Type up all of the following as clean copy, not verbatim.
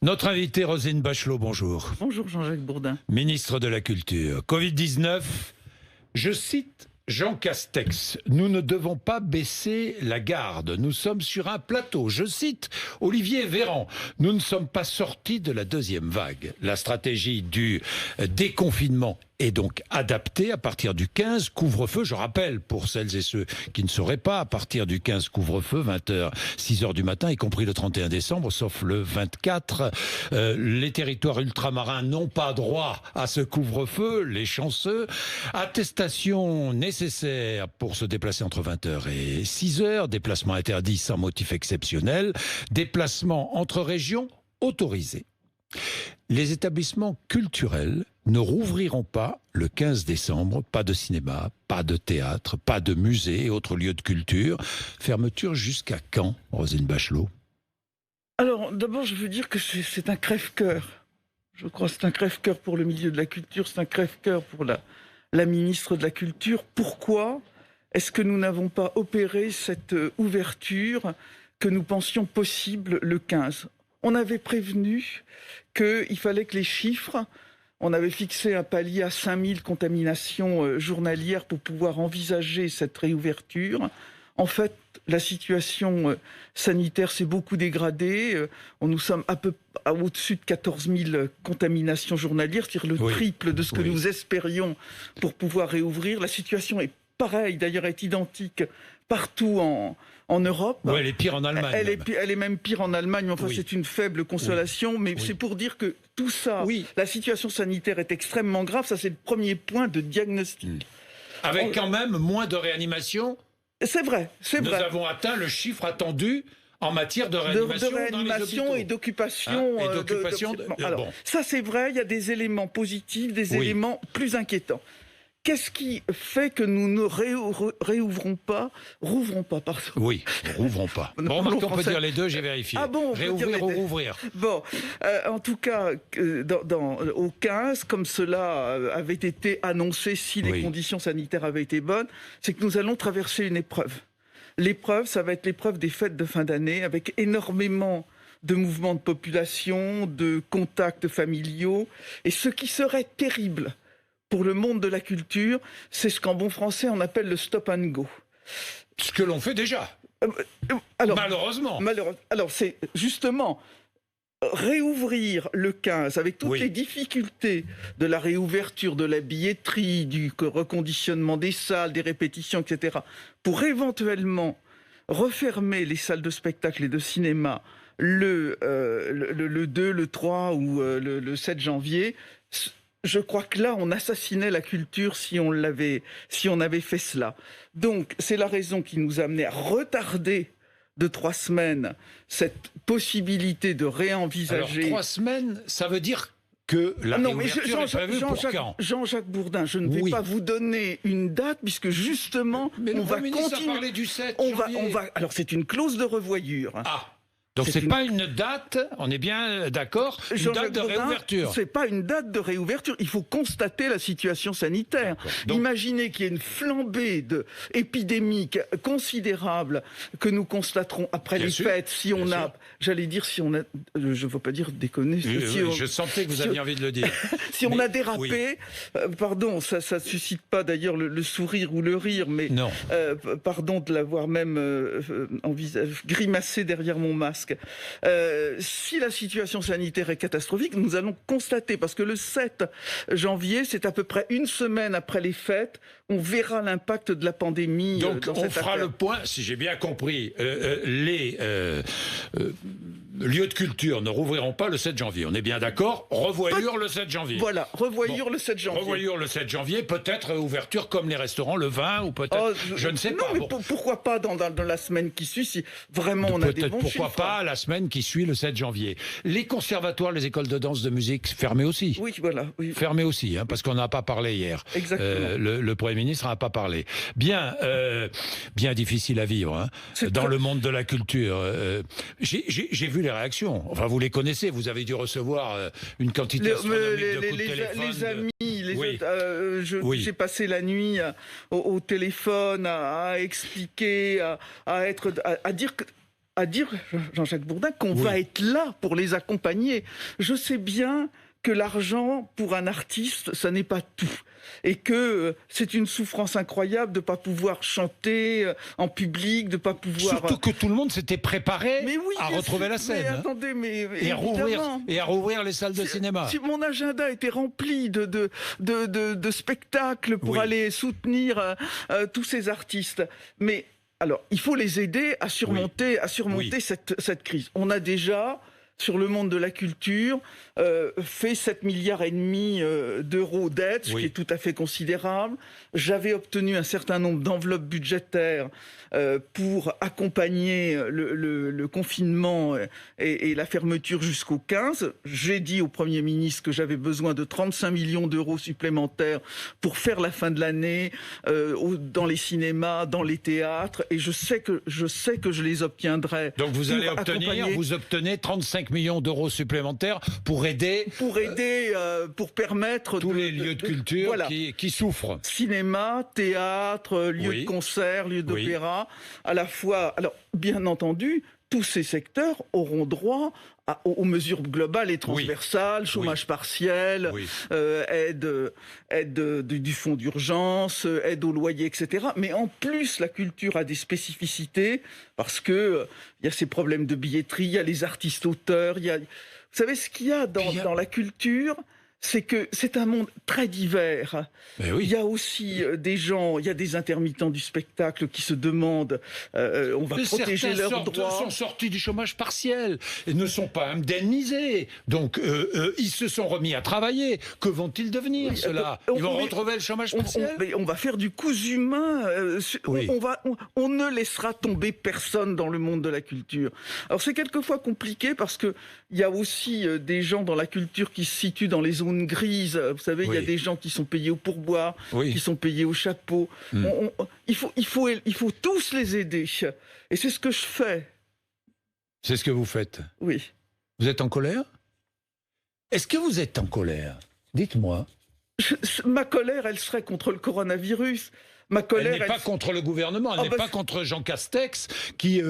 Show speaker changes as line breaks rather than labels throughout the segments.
Notre invité, Roselyne Bachelot, bonjour.
Bonjour Jean-Jacques Bourdin.
Ministre de la Culture. Covid-19, je cite Jean Castex, nous ne devons pas baisser la garde. Nous sommes sur un plateau. Je cite Olivier Véran, nous ne sommes pas sortis de la deuxième vague. La stratégie du déconfinement est donc adaptée à partir du 15, couvre-feu. Je rappelle, pour celles et ceux qui ne sauraient pas, à partir du 15, couvre-feu, 20h, 6h du matin, y compris le 31 décembre, sauf le 24. Les territoires ultramarins n'ont pas droit à ce couvre-feu, les chanceux. Attestation nécessaire pour se déplacer entre 20h et 6h, déplacement interdit sans motif exceptionnel, déplacement entre régions autorisé. Les établissements culturels ne rouvriront pas le 15 décembre, pas de cinéma, pas de théâtre, pas de musée et autres lieux de culture. Fermeture jusqu'à quand, Roselyne Bachelot?
Alors d'abord je veux dire que c'est un crève-cœur. Je crois que c'est un crève-cœur pour le milieu de la culture, c'est un crève-cœur pour la ministre de la Culture. Pourquoi est-ce que nous n'avons pas opéré cette ouverture que nous pensions possible le 15 ? On avait prévenu qu'il fallait que les chiffres, on avait fixé un palier à 5000 contaminations journalières pour pouvoir envisager cette réouverture. En fait, la situation sanitaire s'est beaucoup dégradée. Nous sommes au-dessus de 14 000 contaminations journalières, c'est-à-dire le triple de ce que nous espérions pour pouvoir réouvrir. La situation est pareille, d'ailleurs, est identique partout en Europe.
Oui, elle est pire en Allemagne.
Elle est même pire en Allemagne, mais enfin c'est une faible consolation. Mais c'est pour dire que tout ça, la situation sanitaire est extrêmement grave. Ça, c'est le premier point de diagnostic.
Avec quand même moins de réanimation.
C'est vrai, c'est vrai.
Nous avons atteint le chiffre attendu en matière de réanimation,
de réanimation et d'occupation. Alors, ça c'est vrai, il y a des éléments positifs, des éléments plus inquiétants. Qu'est-ce qui fait que nous ne rouvrons pas, pardon.
Oui, rouvrons pas. Bon, on peut dire les deux, j'ai vérifié.
Ah bon,
réouvrir ou rouvrir.
Bon, en tout cas, au 15, comme cela avait été annoncé si les conditions sanitaires avaient été bonnes, c'est que nous allons traverser une épreuve. L'épreuve, ça va être l'épreuve des fêtes de fin d'année, avec énormément de mouvements de population, de contacts familiaux, et ce qui serait terrible pour le monde de la culture, c'est ce qu'en bon français on appelle le stop and go.
Ce que l'on fait déjà. Malheureusement.
Alors c'est justement réouvrir le 15 avec toutes les difficultés de la réouverture, de la billetterie, du reconditionnement des salles, des répétitions, etc. pour éventuellement refermer les salles de spectacle et de cinéma le 2, le 3 ou le 7 janvier. Je crois que là, on assassinait la culture si on avait fait cela. Donc, c'est la raison qui nous a amené à retarder de 3 semaines cette possibilité de réenvisager.
Alors, 3 semaines, ça veut dire que la réouverture est prévue pour quand ?
Jean-Jacques Bourdin, je ne vais pas vous donner une date, puisque justement,
mais
on va continuer.
A parlé du 7 janvier.
Alors, c'est une clause de revoyure.
Ah. Donc c'est pas une date, on est bien d'accord, une date de réouverture.
C'est pas une date de réouverture, il faut constater la situation sanitaire. Donc, imaginez qu'il y ait une flambée épidémique considérable que nous constaterons après les fêtes, si on a, je ne veux pas dire déconner.
Je sentais que vous aviez envie de le dire.
Si on a dérapé, pardon, ça ne suscite pas d'ailleurs le sourire ou le rire, mais pardon de l'avoir même grimacé derrière mon masque. Si la situation sanitaire est catastrophique, nous allons constater, parce que le 7 janvier, c'est à peu près une semaine après les fêtes, on verra l'impact de la pandémie.
Donc on fera le point, si j'ai bien compris, les lieux de culture ne rouvriront pas le 7 janvier. On est bien d'accord ? Revoyure le 7 janvier.
Voilà, revoyure le 7 janvier.
Revoyure le 7 janvier, peut-être ouverture comme les restaurants le 20 ou peut-être, je ne sais pas.
Mais pourquoi pas dans la semaine qui suit, si vraiment on a des bons chiffres.
Pourquoi pas la semaine qui suit le 7 janvier. Les conservatoires, les écoles de danse, de musique, fermées aussi.
Oui, voilà. Oui.
Fermées aussi, parce qu'on n'a pas parlé hier.
Exactement.
Le Premier ministre n'a pas parlé. Bien difficile à vivre dans le monde de la culture. J'ai vu les réactions. Enfin, vous les connaissez. Vous avez dû recevoir une quantité astronomique de coups de téléphone.
Les amis, j'ai passé la nuit au téléphone à expliquer, à dire que à dire, Jean-Jacques Bourdin, qu'on va être là pour les accompagner. Je sais bien que l'argent, pour un artiste, ça n'est pas tout. Et que c'est une souffrance incroyable de ne pas pouvoir chanter en public, de ne pas pouvoir...
Surtout que tout le monde s'était préparé à retrouver la scène.
Mais attendez,
et à rouvrir les salles de cinéma.
Si mon agenda était rempli de spectacles pour aller soutenir tous ces artistes. Mais alors, il faut les aider à surmonter, cette crise. On a déjà... sur le monde de la culture, fait 7,5 milliards d'euros d'aide, ce qui est tout à fait considérable. J'avais obtenu un certain nombre d'enveloppes budgétaires pour accompagner le confinement et la fermeture jusqu'au 15. J'ai dit au Premier ministre que j'avais besoin de 35 millions d'euros supplémentaires pour faire la fin de l'année dans les cinémas, dans les théâtres, et je sais que je les obtiendrai.
Donc vous allez obtenez 35 millions d'euros supplémentaires pour aider,
pour permettre
tous les lieux de culture qui souffrent.
Cinéma, théâtre, lieux de concert, lieux d'opéra, à la fois. Alors, bien entendu, tous ces secteurs auront droit aux mesures globales et transversales, chômage partiel, aide du fonds d'urgence, aide au loyer, etc. Mais en plus, la culture a des spécificités parce que il y a ces problèmes de billetterie, il y a les artistes auteurs, vous savez ce qu'il y a dans la culture, c'est que c'est un monde très divers. Il y a aussi des gens, il y a des intermittents du spectacle qui se demandent, on va protéger leurs droits.
Certains sont sortis du chômage partiel et ne sont pas indemnisés. Donc, ils se sont remis à travailler. Que vont-ils devenir, ceux-là? Ils vont retrouver le chômage partiel?
On va faire du cousu humain. On ne laissera tomber personne dans le monde de la culture. Alors, c'est quelquefois compliqué parce qu'il y a aussi des gens dans la culture qui se situent dans les zones grises. Vous savez, il y a des gens qui sont payés au pourboire, qui sont payés au chapeau. Il faut tous les aider. Et c'est ce que je fais.
C'est ce que vous faites?
Oui.
Vous êtes en colère? Est-ce que vous êtes en colère? Dites-moi.
Ma colère, elle serait contre le coronavirus. Ma colère,
elle n'est pas contre le gouvernement, elle n'est pas contre Jean Castex qui...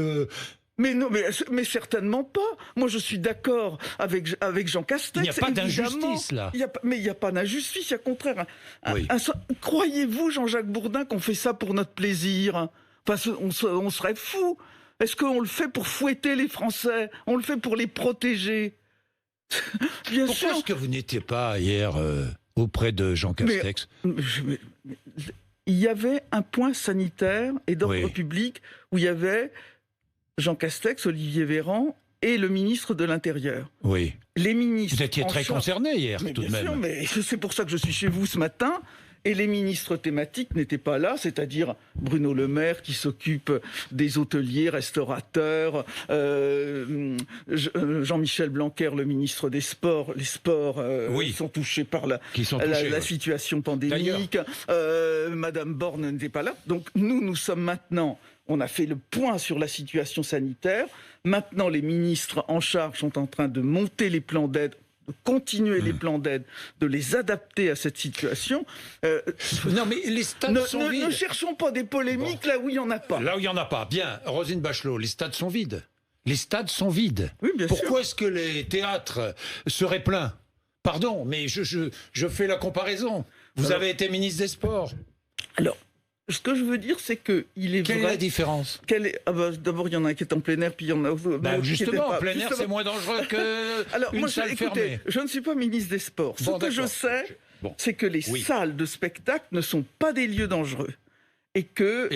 Mais non, mais certainement pas. Moi, je suis d'accord avec Jean Castex.
Il n'y a pas d'injustice, là.
Mais il n'y a pas d'injustice, il y a au contraire. Croyez-vous, Jean-Jacques Bourdin, qu'on fait ça pour notre plaisir? Enfin, on serait fous. Est-ce qu'on le fait pour fouetter les Français? On le fait pour les protéger? Bien sûr.
Pourquoi est-ce que vous n'étiez pas hier auprès de Jean Castex?
Il y avait un point sanitaire et d'ordre public où il y avait Jean Castex, Olivier Véran et le ministre de l'Intérieur.
Oui.
Les ministres.
Vous étiez très concerné hier, tout de même.
Bien sûr, mais c'est pour ça que je suis chez vous ce matin. Et les ministres thématiques n'étaient pas là, c'est-à-dire Bruno Le Maire qui s'occupe des hôteliers, restaurateurs, Jean-Michel Blanquer, le ministre des Sports. Les sports sont touchés par la situation pandémique. Madame Borne n'était pas là. Donc nous sommes maintenant... On a fait le point sur la situation sanitaire. Maintenant, les ministres en charge sont en train de monter les plans d'aide, de continuer les plans d'aide, de les adapter à cette situation.
Non, mais les stades sont vides.
Ne cherchons pas des polémiques là où il n'y en a pas.
Là où il n'y en a pas. Bien, Roselyne Bachelot, les stades sont vides. Les stades sont vides.
Oui, bien sûr.
Pourquoi est-ce que les théâtres seraient pleins? Pardon, mais je fais la comparaison. Vous avez été ministre des Sports.
Alors, ce que je veux dire, c'est que il est
Quelle est la différence?
D'abord, il y en a un qui est en plein air, puis il y en a
justement, en plein air, c'est moins dangereux qu'une salle fermée.
Je ne suis pas ministre des Sports. Ce que je sais, c'est que les salles de spectacle ne sont pas des lieux dangereux. Et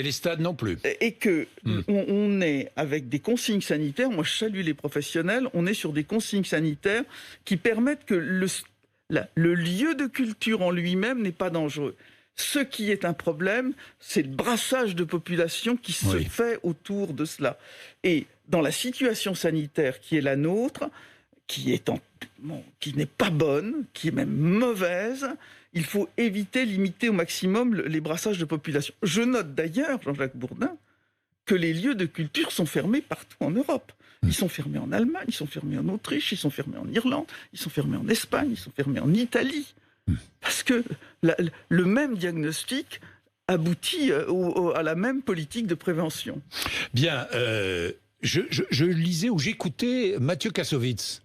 les stades non plus.
Et que on est avec des consignes sanitaires. Moi, je salue les professionnels. On est sur des consignes sanitaires qui permettent que le lieu de culture en lui-même n'est pas dangereux. Ce qui est un problème, c'est le brassage de population qui se fait autour de cela. Et dans la situation sanitaire qui est la nôtre, qui n'est pas bonne, qui est même mauvaise, il faut éviter, limiter au maximum les brassages de population. Je note d'ailleurs, Jean-Jacques Bourdin, que les lieux de culture sont fermés partout en Europe. Ils sont fermés en Allemagne, ils sont fermés en Autriche, ils sont fermés en Irlande, ils sont fermés en Espagne, ils sont fermés en Italie. Parce que le même diagnostic aboutit à la même politique de prévention.
Bien, je lisais ou j'écoutais Mathieu Kassovitz.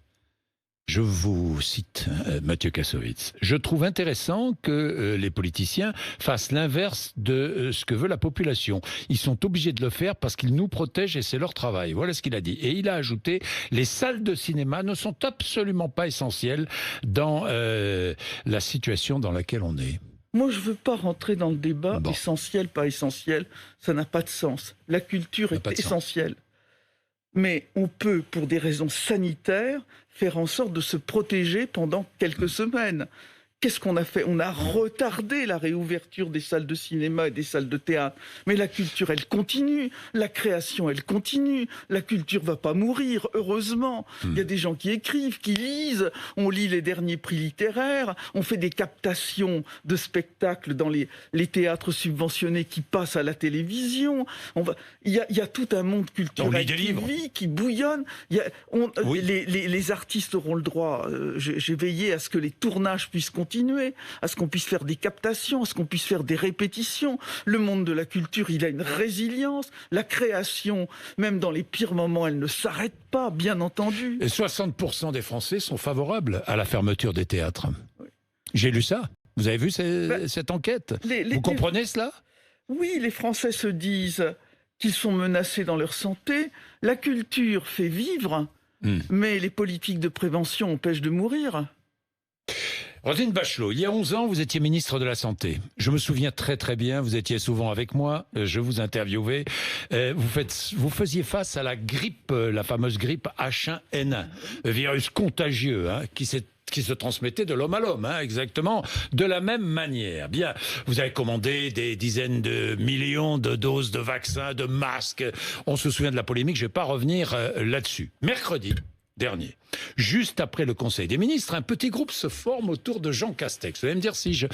Je vous cite Mathieu Kassovitz. Je trouve intéressant que les politiciens fassent l'inverse de ce que veut la population. Ils sont obligés de le faire parce qu'ils nous protègent et c'est leur travail. Voilà ce qu'il a dit. Et il a ajouté, les salles de cinéma ne sont absolument pas essentielles dans la situation dans laquelle on est.
Moi, je ne veux pas rentrer dans le débat
Bon.
essentiel, pas essentiel. Ça n'a pas de sens. La culture
Ça n'a pas
est
de sens.
essentielle. Mais on peut, pour des raisons sanitaires, faire en sorte de se protéger pendant quelques semaines. Qu'est-ce qu'on a fait? On a retardé la réouverture des salles de cinéma et des salles de théâtre. Mais la culture, elle continue. La création, elle continue. La culture va pas mourir, heureusement. Il y a des gens qui écrivent, qui lisent. On lit les derniers prix littéraires. On fait des captations de spectacles dans les théâtres subventionnés qui passent à la télévision. Il y a tout un monde
On lit
culturel
des
qui
livres.
vit, qui bouillonne.
Oui.
Les artistes auront le droit. J'ai veillé à ce que les tournages puissent continuer, à ce qu'on puisse faire des captations, à ce qu'on puisse faire des répétitions. Le monde de la culture, il a une résilience. La création, même dans les pires moments, elle ne s'arrête pas, bien entendu.
Et 60% des Français sont favorables à la fermeture des théâtres.
Oui.
J'ai lu ça. Vous avez vu cette enquête? Vous comprenez cela?
Oui, les Français se disent qu'ils sont menacés dans leur santé. La culture fait vivre, mais les politiques de prévention empêchent de mourir.
Roselyne Bachelot, il y a 11 ans, vous étiez ministre de la Santé. Je me souviens très très bien, vous étiez souvent avec moi, je vous interviewais. Vous faisiez face à la grippe, la fameuse grippe H1N1, le virus contagieux qui se transmettait de l'homme à l'homme, exactement de la même manière. Bien, vous avez commandé des dizaines de millions de doses de vaccins, de masques. On se souvient de la polémique, je ne vais pas revenir là-dessus. Mercredi dernier, juste après le Conseil des ministres, un petit groupe se forme autour de Jean Castex. Vous allez me dire si je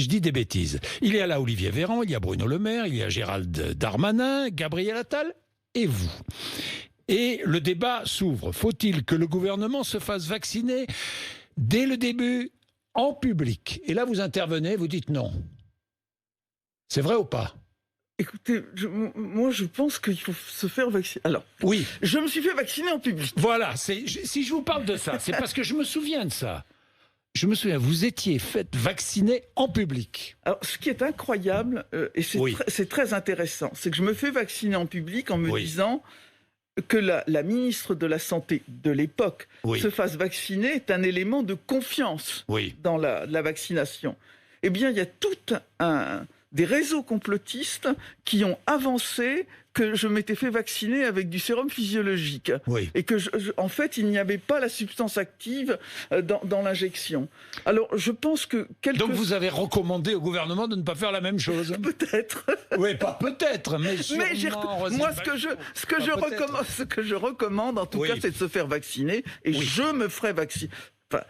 dis des bêtises. Il y a là Olivier Véran, il y a Bruno Le Maire, il y a Gérald Darmanin, Gabriel Attal et vous. Et le débat s'ouvre. Faut-il que le gouvernement se fasse vacciner dès le début, en public? Et là, vous intervenez, vous dites non. C'est vrai ou pas?
Écoutez, moi je pense qu'il faut se faire vacciner. Alors,
oui,
je me suis fait vacciner en public.
Voilà, si je vous parle de ça, c'est parce que je me souviens de ça. Je me souviens, vous étiez fait vacciner en public.
Alors, ce qui est incroyable, et c'est très intéressant, c'est que je me fais vacciner en public en me disant que la ministre de la Santé de l'époque se fasse vacciner est un élément de confiance dans la vaccination. Eh bien, il y a des réseaux complotistes qui ont avancé que je m'étais fait vacciner avec du sérum physiologique. Et que, en fait, il n'y avait pas la substance active dans l'injection. Alors, je pense que...
Donc, vous avez recommandé au gouvernement de ne pas faire la même chose?
Peut-être.
Oui, pas peut-être, mais sûrement.
Moi, ce que je recommande, en tout cas, c'est de se faire vacciner. Et je me ferai vacciner. Enfin,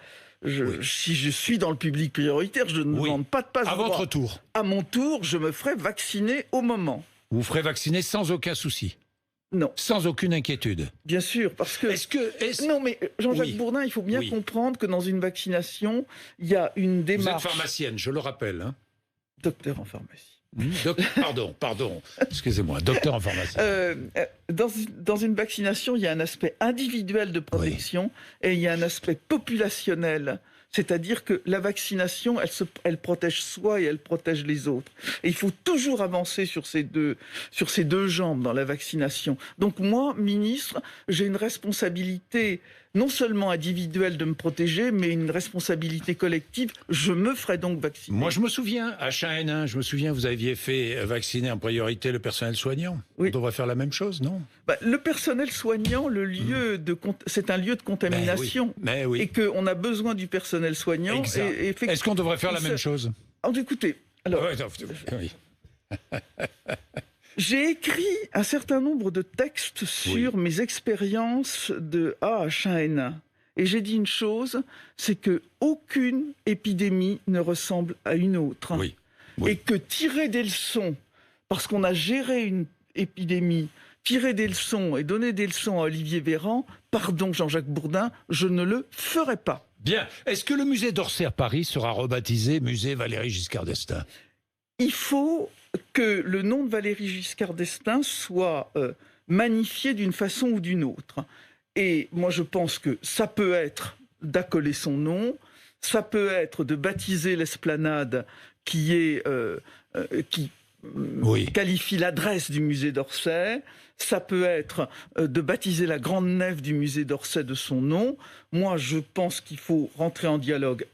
si je suis dans le public prioritaire, je ne demande pas de passe-droit.
À votre tour.
À mon tour, je me ferai vacciner au moment.
Vous ferez vacciner sans aucun souci?
Non.
Sans aucune inquiétude?
Bien sûr, parce que... Non, mais Jean-Jacques Bourdin, il faut bien comprendre que dans une vaccination, il y a une démarche...
Vous êtes pharmacienne, je le rappelle.
Docteur en pharmacie.
Pardon, excusez-moi, docteur en pharmacie.
Dans une vaccination, il y a un aspect individuel de protection et il y a un aspect populationnel. C'est-à-dire que la vaccination, elle protège soi et elle protège les autres. Et il faut toujours avancer sur ces deux jambes dans la vaccination. Donc moi, ministre, j'ai une responsabilité non seulement individuelle de me protéger, mais une responsabilité collective. Je me ferai donc vacciner.
Moi, je me souviens, H1N1, vous aviez fait vacciner en priorité le personnel soignant. On devrait faire la même chose, non?
Le personnel soignant, c'est un lieu de contamination. Et qu'on a besoin du personnel soignant.
Est-ce qu'on devrait faire la même chose?
Écoutez, alors... J'ai écrit un certain nombre de textes sur mes expériences de H1N1. Et j'ai dit une chose, c'est que aucune épidémie ne ressemble à une autre. Et que tirer des leçons, parce qu'on a géré une épidémie, tirer des leçons et donner des leçons à Olivier Véran, pardon Jean-Jacques Bourdin, je ne le ferai pas.
Bien. Est-ce que le musée d'Orsay à Paris sera rebaptisé musée Valéry Giscard d'Estaing?
Il faut que le nom de Valéry Giscard d'Estaing soit magnifié d'une façon ou d'une autre. Et moi, je pense que ça peut être d'accoler son nom, ça peut être de baptiser l'esplanade qui qualifie l'adresse du musée d'Orsay, ça peut être de baptiser la grande nef du musée d'Orsay de son nom. Moi, je pense qu'il faut rentrer en dialogue,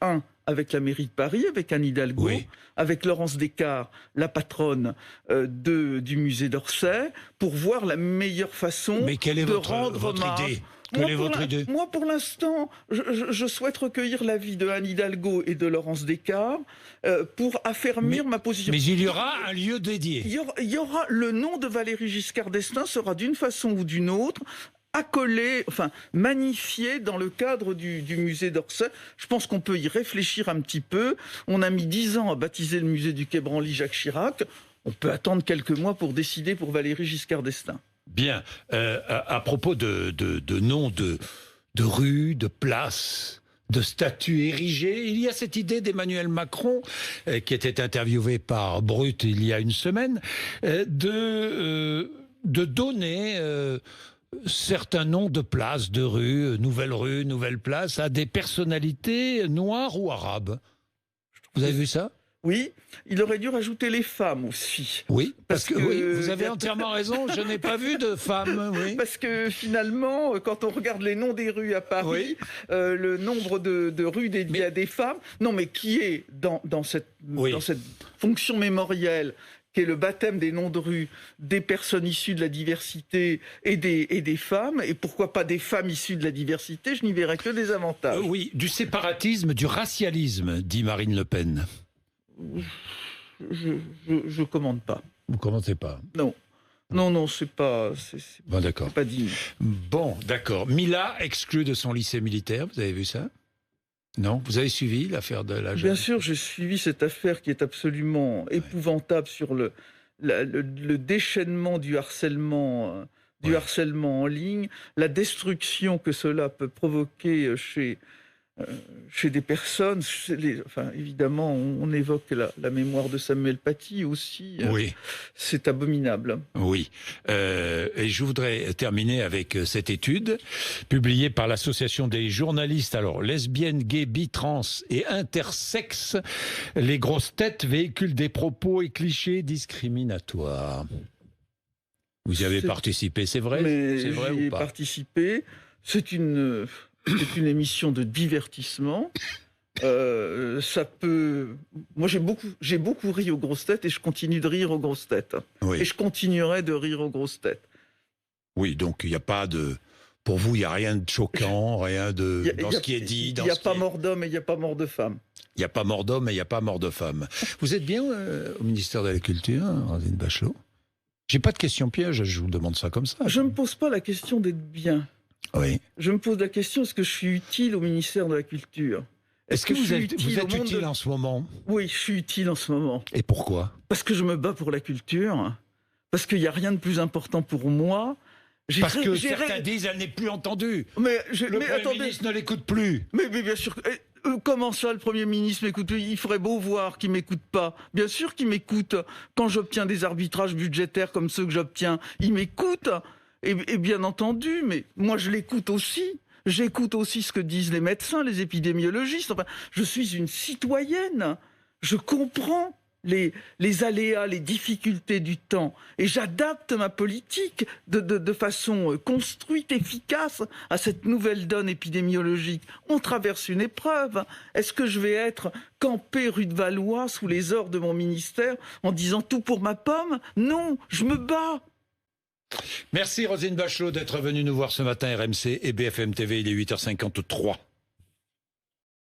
avec la mairie de Paris, avec Anne Hidalgo, avec Laurence Descartes, la patronne du musée d'Orsay, pour voir la meilleure façon de rendre hommage. Moi, pour l'instant, je souhaite recueillir l'avis de Anne Hidalgo et de Laurence Descartes pour affermir ma position.
Mais il y aura un lieu dédié.
Il y aura le nom de Valéry Giscard d'Estaing sera d'une façon ou d'une autre accolé, magnifié dans le cadre du musée d'Orsay. Je pense qu'on peut y réfléchir un petit peu. On a mis 10 ans à baptiser le musée du Quai Branly Jacques Chirac. On peut attendre quelques mois pour décider pour Valéry Giscard d'Estaing.
Bien. À propos de noms de rues, de places, de statues érigées, il y a cette idée d'Emmanuel Macron, qui était interviewé par Brut il y a une semaine, de donner certains noms de places, de rues, nouvelles places, à des personnalités noires ou arabes. Vous avez vu ça ?
Oui, il aurait dû rajouter les femmes aussi.
Oui, parce que oui, vous avez entièrement raison, je n'ai pas vu de femmes. Oui.
Parce que finalement, quand on regarde les noms des rues à Paris, le nombre de rues dédiées à des femmes, mais qui est dans cette fonction mémorielle, qui est le baptême des noms de rue des personnes issues de la diversité et des femmes, et pourquoi pas des femmes issues de la diversité, je n'y verrais que des avantages.
Oui, du séparatisme, du racialisme, dit Marine Le Pen.
Je commande pas.
Vous commentez pas?
Non, c'est pas
d'accord.
Pas digne.
Bon, d'accord. Mila exclue de son lycée militaire, vous avez vu ça? Non? Vous avez suivi l'affaire de la jeune?
Bien sûr, j'ai suivi cette affaire qui est absolument épouvantable sur le déchaînement du harcèlement en ligne, la destruction que cela peut provoquer chez des personnes. Évidemment, on évoque la mémoire de Samuel Paty aussi.
Oui.
C'est abominable.
Oui. Et je voudrais terminer avec cette étude publiée par l'association des journalistes, lesbiennes, gays, bi, trans et intersexes. Les grosses têtes véhiculent des propos et clichés discriminatoires. Vous y avez participé, c'est vrai? C'est vrai ou pas?
J'y ai participé. C'est une émission de divertissement. Moi, j'ai beaucoup ri aux grosses têtes et je continue de rire aux grosses têtes.
Oui.
Et je continuerai de rire aux grosses têtes.
Oui, donc il n'y a pas de... Pour vous, il n'y a rien de choquant, rien de... dans ce qui est dit...
Il n'y a pas mort d'homme et il n'y a pas mort de femme.
Il n'y a pas mort d'homme et il n'y a pas mort de femme. Vous êtes bien au ministère de la Culture, Roselyne Bachelot? J'ai pas de question piège, je vous demande ça comme ça.
Je ne me pose pas la question d'être bien.
Oui.
Je me pose la question, est-ce que je suis utile au ministère de la Culture?
Est-ce que vous êtes utile en ce moment?
Oui, je suis utile en ce moment.
Et pourquoi?
Parce que je me bats pour la culture, parce qu'il n'y a rien de plus important pour moi.
Parce que certains disent qu'elle n'est plus entendue. Le Premier ministre ne l'écoute plus.
Mais bien sûr... Comment ça, le Premier ministre m'écoute? Il ferait beau voir qu'il ne m'écoute pas. Bien sûr qu'il m'écoute. Quand j'obtiens des arbitrages budgétaires comme ceux que j'obtiens, il m'écoute. Et bien entendu, mais moi je l'écoute aussi. J'écoute aussi ce que disent les médecins, les épidémiologistes. Je suis une citoyenne. Je comprends les aléas, les difficultés du temps. Et j'adapte ma politique de façon construite, efficace à cette nouvelle donne épidémiologique. On traverse une épreuve. Est-ce que je vais être campé rue de Valois sous les ors de mon ministère en disant tout pour ma pomme? Non, je me bats.
Merci Roselyne Bachelot d'être venue nous voir ce matin, RMC et BFM TV, il est 8h53.